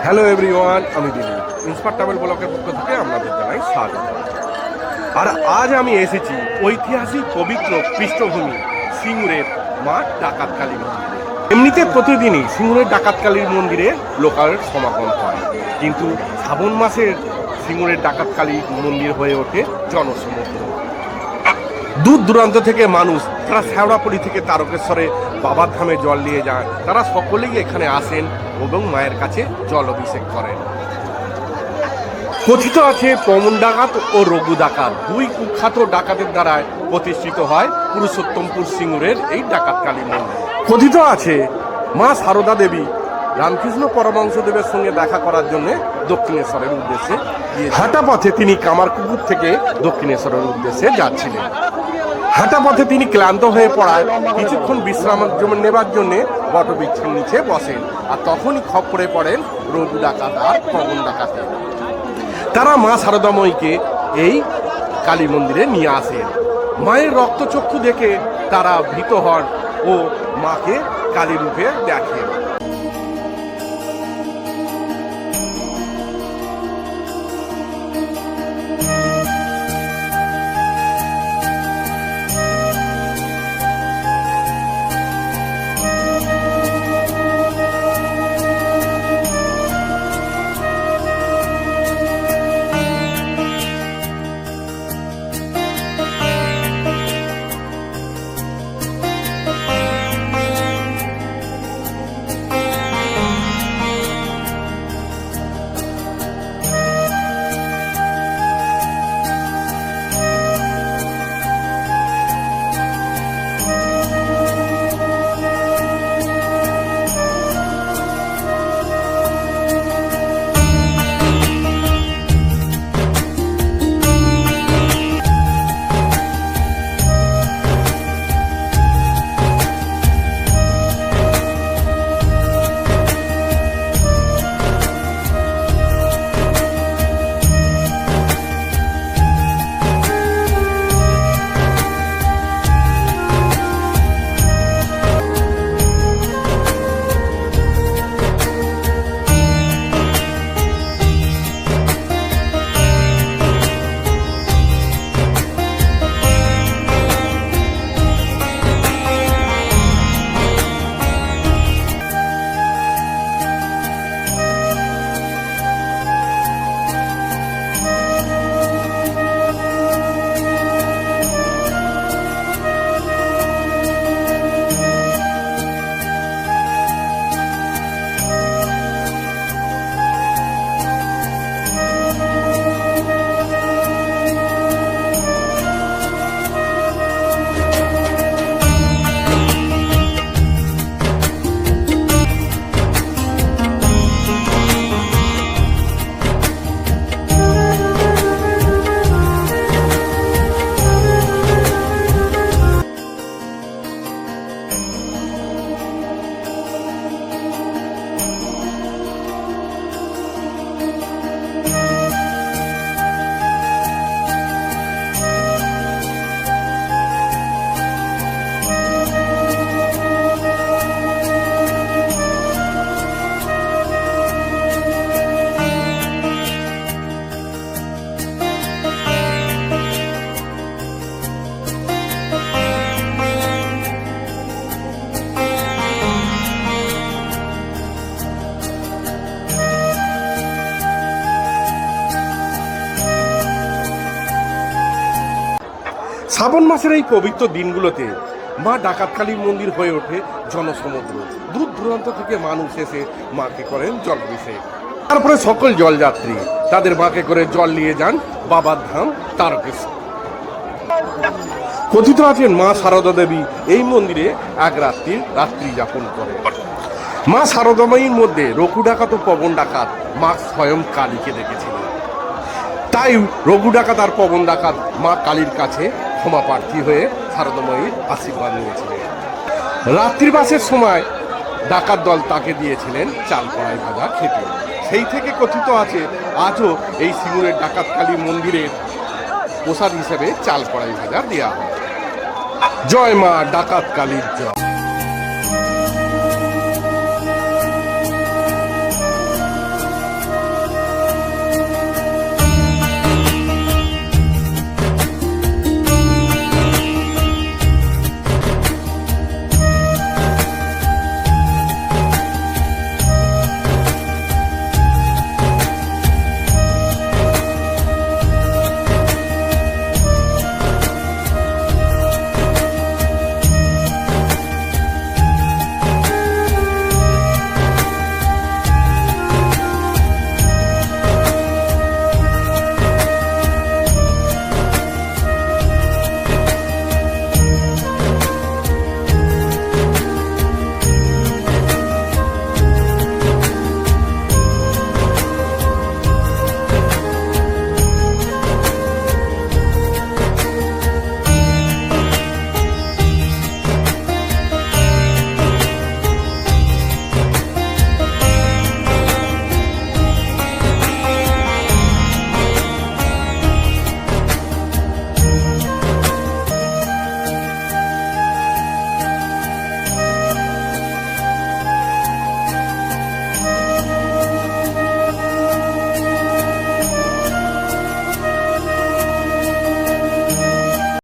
Hello everyone, আমি Dilip. Inspire travel ব্লগের পক্ষ থেকে আপনাদের জানাই স্বাগত। আর আজ আমি এসেছি ঐতিহাসিক পবিত্র পৃষ্ঠভূমি সিঙ্গুরের মা ডাকাতকালী মন্দিরে। এমনিতে প্রতিদিনই সিঙ্গুরের ডাকাতকালীর মন্দিরে লোকাল সমাগম হয়, কিন্তু শ্রাবণ মাসের সিঙ্গুরের ডাকাতকালী মন্দির হয়ে ওঠে জনসমুদ্র। দূর দূরান্ত থেকে মানুষ, তারা শেওড়াপুরি থেকে তারকেশ্বরে বাবার ধামে জল নিয়ে যায়, তারা সকলেই এখানে আসেন এবং মায়ের কাছে জল অভিষেক করেন। কথিত আছে পবন ডাকাত ও রঘু ডাকাত দুই কুখ্যাত ডাকাতের দ্বারায় প্রতিষ্ঠিত হয় পুরুষোত্তমপুর সিঙ্গুরের এই ডাকাতকালী মন্দির। কথিত আছে মা সারদা দেবী রামকৃষ্ণ পরমহংসদেবের সঙ্গে দেখা করার জন্য দক্ষিণেশ্বরের উদ্দেশ্যে হাঁটা পথে তিনি কামারকুকুর থেকে দক্ষিণেশ্বরের উদ্দেশ্যে যাচ্ছিলেন। হাঁটা পথে তিনি ক্লান্ত হয়ে পড়ায় কিছুক্ষণ বিশ্রাম নেবার জন্য বটবৃক্ষের নিচে বসেন, আর তখনই খপ্পরে পড়েন রঘু ডাকাত আর পবন ডাকাতে। তারা মা শারদাময়ীকে এই কালী মন্দিরে নিয়ে আসেন। মায়ের রক্তচক্ষু দেখে তারা ভীত হন ও মাকে কালী রূপে দেখেন। শ্রাবণ মাসের এই পবিত্র দিনগুলোতে মা ডাকাতকালী মন্দির হয়ে ওঠে জনসমুদ্র। দূর দূরান্ত থেকে মানুষ এসে মাকে করেন জল অভিষেক। তারপরে সকল জলযাত্রী তাদের মাকে করে জল নিয়ে যান বাবার ধাম তারকেশ্বর। কথিত আছেন মা সারদা দেবী এই মন্দিরে এক রাত্রি যাপন করে। মা শারদাময়ীর মধ্যে রঘু ডাকাত ও পবন ডাকাত মা স্বয়ং কালীকে দেখেছিলেন। তাই রঘু ডাকাত আর পবন ডাকাত মা কালীর কাছে ক্ষমা প্রার্থী হয়ে শারদাময়ীর আশীর্বাদ নিয়েছিলেন। রাত্রিবাসের সময় ডাকাত দল তাকে দিয়েছিলেন চাল কড়াই ভাজা খেতে। সেই থেকে কথিত আছে আজও এই সিঙ্গুরের ডাকাতকালী মন্দিরের প্রসাদ হিসেবে চাল কড়াই ভাজা দেওয়া হয়। জয় মা ডাকাতকালীর জয়।